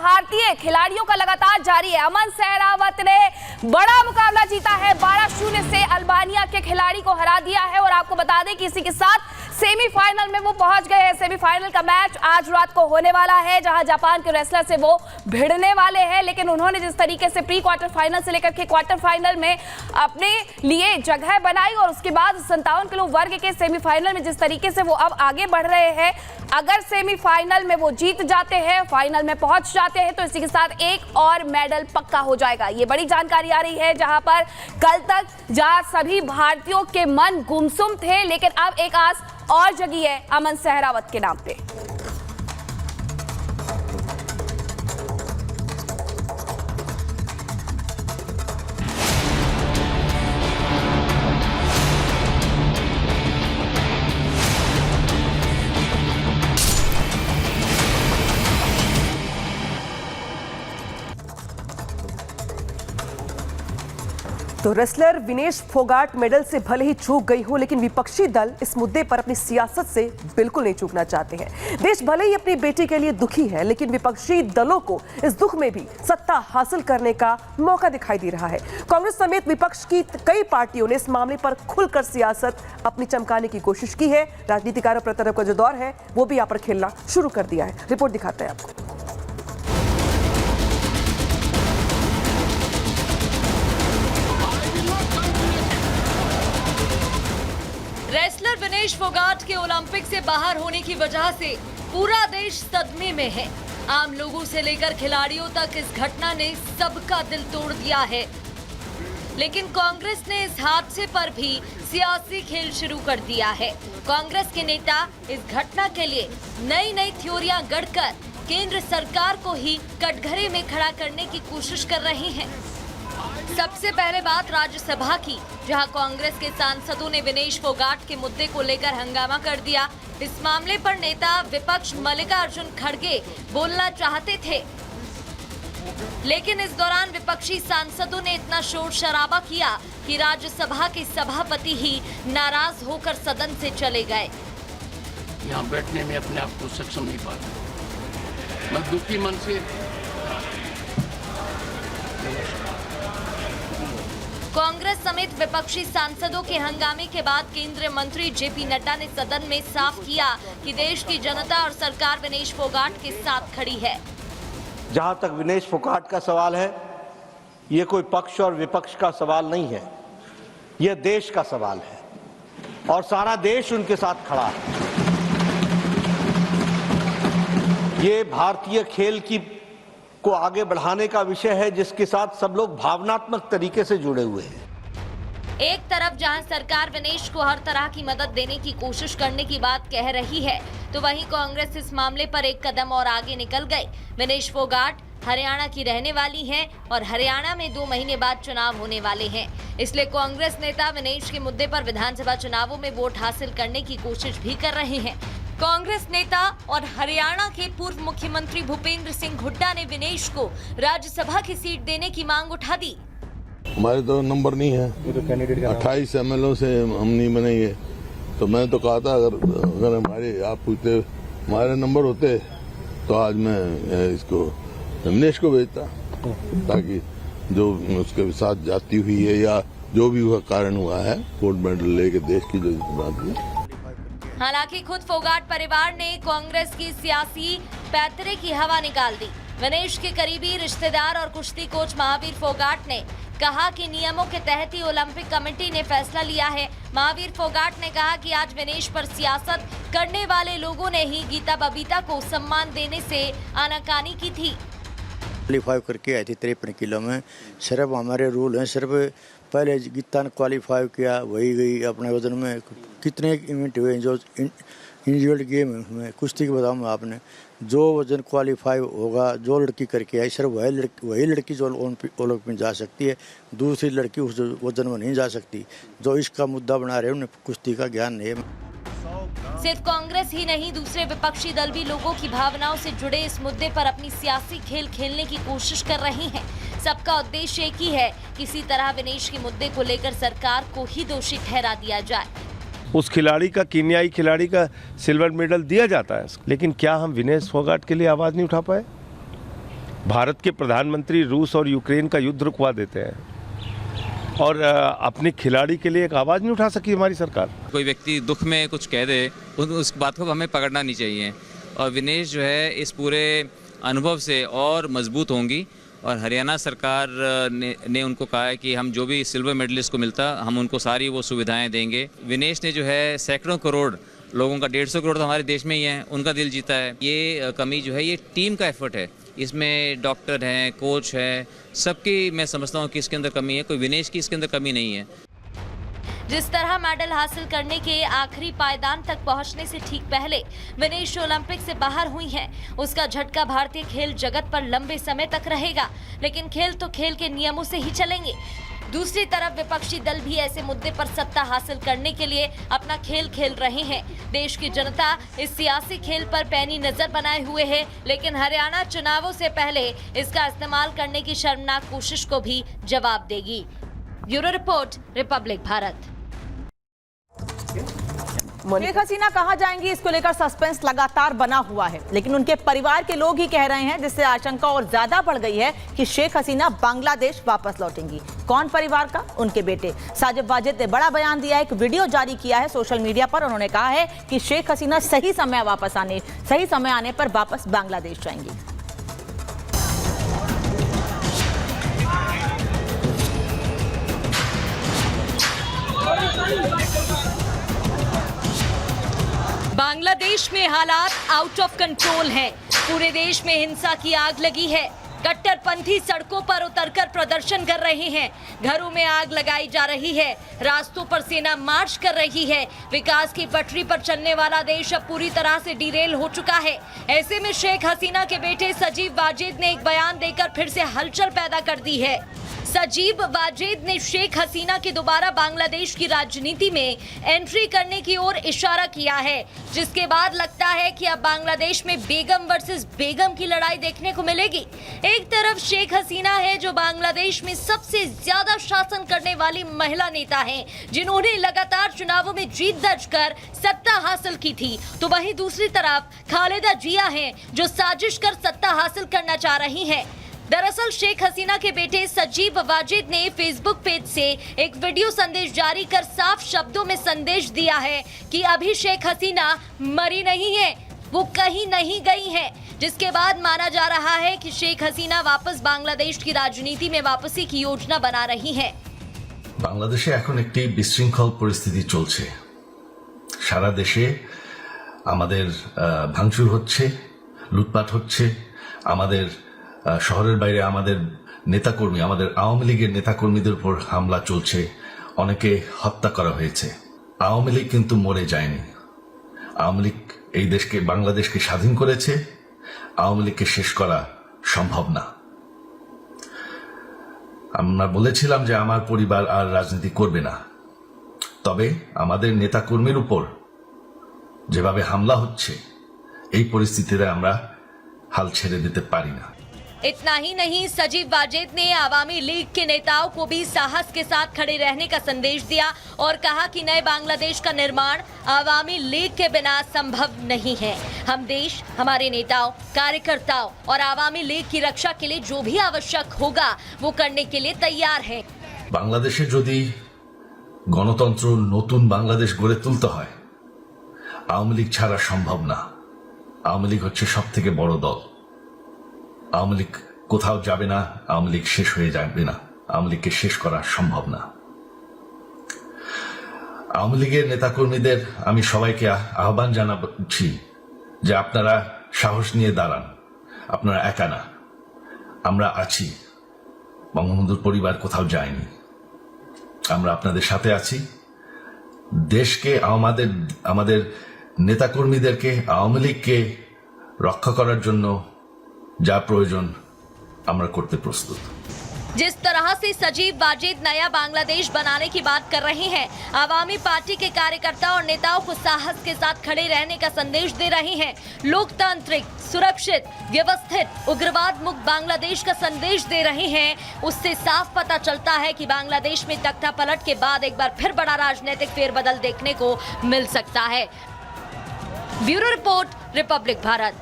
भारतीय खिलाड़ियों का लगातार जारी है। अमन सहरावत ने बड़ा मुकाबला जीता है, 12-0 से अल्बानिया के खिलाड़ी को हरा दिया है। और आपको बता दें कि इसी के साथ सेमीफाइनल में वो पहुंच गए हैं। सेमीफाइनल का मैच आज रात को होने वाला है, जहां जापान के रेसलर से वो भिड़ने वाले हैं। लेकिन उन्होंने जिस तरीके से प्री क्वार्टर फाइनल से लेकर के क्वार्टर फाइनल में अपने लिए जगह बनाई और उसके बाद 57 किलो वर्ग के सेमीफाइनल में जिस तरीके से वो अब आगे बढ़ रहे हैं, अगर सेमीफाइनल में वो जीत जाते हैं, फाइनल में पहुंच जाते हैं, तो इसी के साथ एक और मेडल पक्का हो जाएगा। ये बड़ी जानकारी आ रही है, जहां पर कल तक जहां सभी भारतीयों के मन गुमसुम थे, लेकिन अब एक आस और जगी है अमन सहरावत के नाम पे। तो रेसलर विनेश फोगाट मेडल से भले ही चूक गई हो, लेकिन विपक्षी दल इस मुद्दे पर अपनी सियासत से बिल्कुल नहीं चूकना चाहते हैं। देश भले ही अपनी बेटी के लिए दुखी है, लेकिन विपक्षी दलों को इस दुख में भी सत्ता हासिल करने का मौका दिखाई दे रहा है। कांग्रेस समेत विपक्ष की कई पार्टियों ने इस मामले पर खुलकर सियासत अपनी चमकाने की कोशिश की है। राजनीतिकारों पर तरफ का जो दौर है वो भी यहाँ पर खेलना शुरू कर दिया है। रिपोर्ट दिखाते हैं आपको। रेसलर विनेश फोगाट के ओलंपिक से बाहर होने की वजह से पूरा देश सदमे में है। आम लोगों से लेकर खिलाड़ियों तक इस घटना ने सबका दिल तोड़ दिया है। लेकिन कांग्रेस ने इस हादसे पर भी सियासी खेल शुरू कर दिया है। कांग्रेस के नेता इस घटना के लिए नई नई थ्योरियां गढ़कर केंद्र सरकार को ही कटघरे में खड़ा करने की कोशिश कर रहे हैं। सबसे पहले बात राज्यसभा की, जहां कांग्रेस के सांसदों ने विनेश फोगाट के मुद्दे को लेकर हंगामा कर दिया। इस मामले पर नेता विपक्ष मल्लिकार्जुन खड़गे बोलना चाहते थे, लेकिन इस दौरान विपक्षी सांसदों ने इतना शोर शराबा किया कि राज्यसभा के सभापति ही नाराज होकर सदन से चले गए। यहाँ बैठने में अपने आप को सक्षम नहीं पाता। मैं दुखी मन से कांग्रेस समेत विपक्षी सांसदों के हंगामे के बाद केंद्रीय मंत्री जेपी नड्डा ने सदन में साफ किया कि देश की जनता और सरकार विनेश फोगाट के साथ खड़ी है। जहां तक विनेश फोगाट का सवाल है, ये कोई पक्ष और विपक्ष का सवाल नहीं है, ये देश का सवाल है और सारा देश उनके साथ खड़ा है। ये भारतीय खेल की को आगे बढ़ाने का विषय है, जिसके साथ सब लोग भावनात्मक तरीके से जुड़े हुए हैं। एक तरफ जहां सरकार विनेश को हर तरह की मदद देने की कोशिश करने की बात कह रही है, तो वहीं कांग्रेस इस मामले पर एक कदम और आगे निकल गई। विनेश फोगाट हरियाणा की रहने वाली हैं और हरियाणा में 2 महीने बाद चुनाव होने वाले हैं। इसलिए कांग्रेस नेता विनेश के मुद्दे पर विधानसभा चुनावों में वोट हासिल करने की कोशिश भी कर रहे हैं। कांग्रेस नेता और हरियाणा के पूर्व मुख्यमंत्री भूपेंद्र सिंह हुड्डा ने विनेश को राज्यसभा की सीट देने की मांग उठा दी। हमारे तो नंबर नहीं है, 28 MLO से हम नहीं बनेंगे। तो मैं तो कहा था अगर हमारे आप पूछते हमारे नंबर होते तो आज मैं इसको विनेश को भेजता, ताकि जो उसके साथ जाती हुई है या जो भी हुआ कारण हुआ है, गोल्ड मेडल लेके देश की जो बात है। हालांकि खुद फोगाट परिवार ने कांग्रेस की सियासी पैतरे की हवा निकाल दी। विनेश के करीबी रिश्तेदार और कुश्ती कोच महावीर फोगाट ने कहा कि नियमों के तहत ही ओलंपिक कमेटी ने फैसला लिया है। महावीर फोगाट ने कहा कि आज विनेश पर सियासत करने वाले लोगों ने ही गीता बबीता को सम्मान देने से आनाकानी की थी। क्वालिफाई करके आई थी 53 किलो में। सिर्फ हमारे रूल हैं, सिर्फ पहले गीता ने क्वालिफाई किया, वही गई अपने वजन में। कितने इवेंट हुए जो इंडिविजुअल गेम में कुश्ती के बताऊँ मैं आपने, जो वजन क्वालिफाई होगा, जो लड़की करके आई, सिर्फ वही लड़की जो ओलंपिक में जा सकती है, दूसरी लड़की उस वजन में नहीं जा सकती। जो इसका मुद्दा बना रहे हैं उन्हें कुश्ती का ज्ञान नहीं है। सिर्फ कांग्रेस ही नहीं, दूसरे विपक्षी दल भी लोगों की भावनाओं से जुड़े इस मुद्दे पर अपनी सियासी खेल खेलने की कोशिश कर रहे हैं। सबका उद्देश्य एक ही है, किसी तरह विनेश के मुद्दे को लेकर सरकार को ही दोषी ठहरा दिया जाए। उस खिलाड़ी का, कीनियाई खिलाड़ी का सिल्वर मेडल दिया जाता है, लेकिन क्या हम विनेश फोगाट के लिए आवाज नहीं उठा पाए? भारत के प्रधानमंत्री रूस और यूक्रेन का युद्ध रुकवा देते हैं और अपने खिलाड़ी के लिए एक आवाज़ नहीं उठा सकी हमारी सरकार। कोई व्यक्ति दुख में कुछ कह दे उस बात को हमें पकड़ना नहीं चाहिए और विनेश जो है इस पूरे अनुभव से और मजबूत होंगी और हरियाणा सरकार ने उनको कहा है कि हम जो भी सिल्वर मेडलिस्ट को मिलता हम उनको सारी वो सुविधाएं देंगे। विनेश ने जो है सैकड़ों करोड़ लोगों का 150 करोड़ तो हमारे देश में ही है उनका दिल जीता है। ये कमी जो है ये टीम का एफर्ट है, इसमें डॉक्टर हैं, कोच है, सबकी मैं समझता हूँ कि इसके अंदर कमी है, कोई विनेश की इसके अंदर कमी नहीं है। जिस तरह मेडल हासिल करने के आखिरी पायदान तक पहुंचने से ठीक पहले विनेश ओलंपिक से बाहर हुई हैं, उसका झटका भारतीय खेल जगत पर लंबे समय तक रहेगा। लेकिन खेल तो खेल के नियमों से ही चलेंगे। दूसरी तरफ विपक्षी दल भी ऐसे मुद्दे पर सत्ता हासिल करने के लिए अपना खेल खेल रहे हैं। देश की जनता इस सियासी खेल पर पैनी नजर बनाए हुए है, लेकिन हरियाणा चुनावों से पहले इसका इस्तेमाल करने की शर्मनाक कोशिश को भी जवाब देगी। Bureau report, Republic Bharat. Sheikh Hasina कहां जाएंगी, इसको लेकर सस्पेंस लगातार बना हुआ है, लेकिन उनके परिवार के लोग ही कह रहे हैं, जिससे आशंका और ज्यादा बढ़ गई है कि शेख हसीना बांग्लादेश वापस लौटेंगी। कौन परिवार का? उनके बेटे साजिद वाजिद ने बड़ा बयान दिया है, एक वीडियो जारी किया है सोशल मीडिया पर। उन्होंने कहा है कि शेख हसीना सही समय आने पर वापस बांग्लादेश जाएंगी। बांग्लादेश में हालात आउट ऑफ कंट्रोल हैं। पूरे देश में हिंसा की आग लगी है। कट्टरपंथी सड़कों पर उतरकर प्रदर्शन कर रहे हैं। घरों में आग लगाई जा रही है। रास्तों पर सेना मार्च कर रही है। विकास की पटरी पर चलने वाला देश अब पूरी तरह से डिरेल हो चुका है। ऐसे में शेख हसीना के बेटे सजीब वाजिद ने एक बयान देकर फिर से हलचल पैदा कर दी है। सजीब वाजिद ने शेख हसीना के दोबारा बांग्लादेश की राजनीति में एंट्री करने की ओर इशारा किया है, जिसके बाद लगता है कि अब बांग्लादेश में बेगम वर्सेस बेगम की लड़ाई देखने को मिलेगी। एक तरफ शेख हसीना है, जो बांग्लादेश में सबसे ज्यादा शासन करने वाली महिला नेता हैं, जिन्होंने लगातार चुनावों में जीत दर्ज कर सत्ता हासिल की थी, तो वहीं दूसरी तरफ खालिदा जिया हैं, जो साजिश कर सत्ता हासिल करना चाह रही हैं। दरअसल शेख हसीना के बेटे सजीब वाजिद ने फेसबुक पेज से एक वीडियो संदेश जारी कर साफ शब्दों में संदेश दिया है कि अभी शेख हसीना मरी नहीं है, वो कहीं नहीं गई है, जिसके बाद माना जा रहा है कि शेख हसीना वापस बांग्लादेश की राजनीति में वापसी की योजना बना रही हैं। বাংলাদেশে এখন একটি বিশৃঙ্খল পরিস্থিতি চলছে। সারা দেশে আমাদের ভাঙচুর হচ্ছে, লুটপাট হচ্ছে, আমাদের শহরের বাইরে আমাদের নেতাকর্মী, আমাদের আওয়ামী লীগের নেতাকর্মীদের উপর হামলা চলছে, অনেকে হত্যা করা হয়েছে। আওয়ামী লীগ কিন্তু মরে যায়নি। আওয়ামী লীগ এই দেশকে, বাংলাদেশকে স্বাধীন করেছে। আওয়ামী লীগকে শেষ করা সম্ভব না। আমরা বলেছিলাম যে আমার পরিবার আর রাজনীতি করবে না, তবে আমাদের নেতাকর্মীর উপর যেভাবে হামলা হচ্ছে, এই পরিস্থিতিতে আমরা হাল ছেড়ে দিতে পারি না। इतना ही नहीं, सजीब वाजिद ने आवामी लीग के नेताओं को भी साहस के साथ खड़े रहने का संदेश दिया और कहा कि नए बांग्लादेश का निर्माण आवामी लीग के बिना संभव नहीं है। हम देश, हमारे नेताओं, कार्यकर्ताओं और आवामी लीग की रक्षा के लिए जो भी आवश्यक होगा वो करने के लिए तैयार हैं। বাংলাদেশে যদি গণতন্ত্র, নতুন বাংলাদেশ গড়ে তুলতে হয়, আওয়ামী লীগ ছাড়া সম্ভব না। আওয়ামী লীগ হচ্ছে সবথেকে বড় দল। আওয়ামী লীগ কোথাও যাবে না, আওয়ামী লীগ শেষ হয়ে যাবে না, আওয়ামী লীগকে শেষ করা সম্ভব না। আওয়ামী লীগের নেতাকর্মীদের আমি সবাইকে আহ্বান জানাচ্ছি যে আপনারা সাহস নিয়ে দাঁড়ান, আপনারা একা না, আমরা আছি। বঙ্গবন্ধুর পরিবার কোথাও যায়নি, আমরা আপনাদের সাথে আছি। দেশকে, আমাদের নেতাকর্মীদেরকে, আওয়ামী লীগকে রক্ষা করার জন্য যা প্রয়োজন আমরা করতে প্রস্তুত। जिस तरह से सजीब वाजिद नया बांग्लादेश बनाने की बात कर रहे हैं, आवामी पार्टी के कार्यकर्ता और नेताओं को साहस के साथ खड़े रहने का संदेश दे रहे हैं। लोकतांत्रिक, सुरक्षित, व्यवस्थित, उग्रवाद मुक्त बांग्लादेश का संदेश दे रहे हैं। उससे साफ पता चलता है कि बांग्लादेश में तख्ता पलट के बाद एक बार फिर बड़ा राजनीतिक फेरबदल देखने को मिल सकता है। Bureau report, Republic Bharat.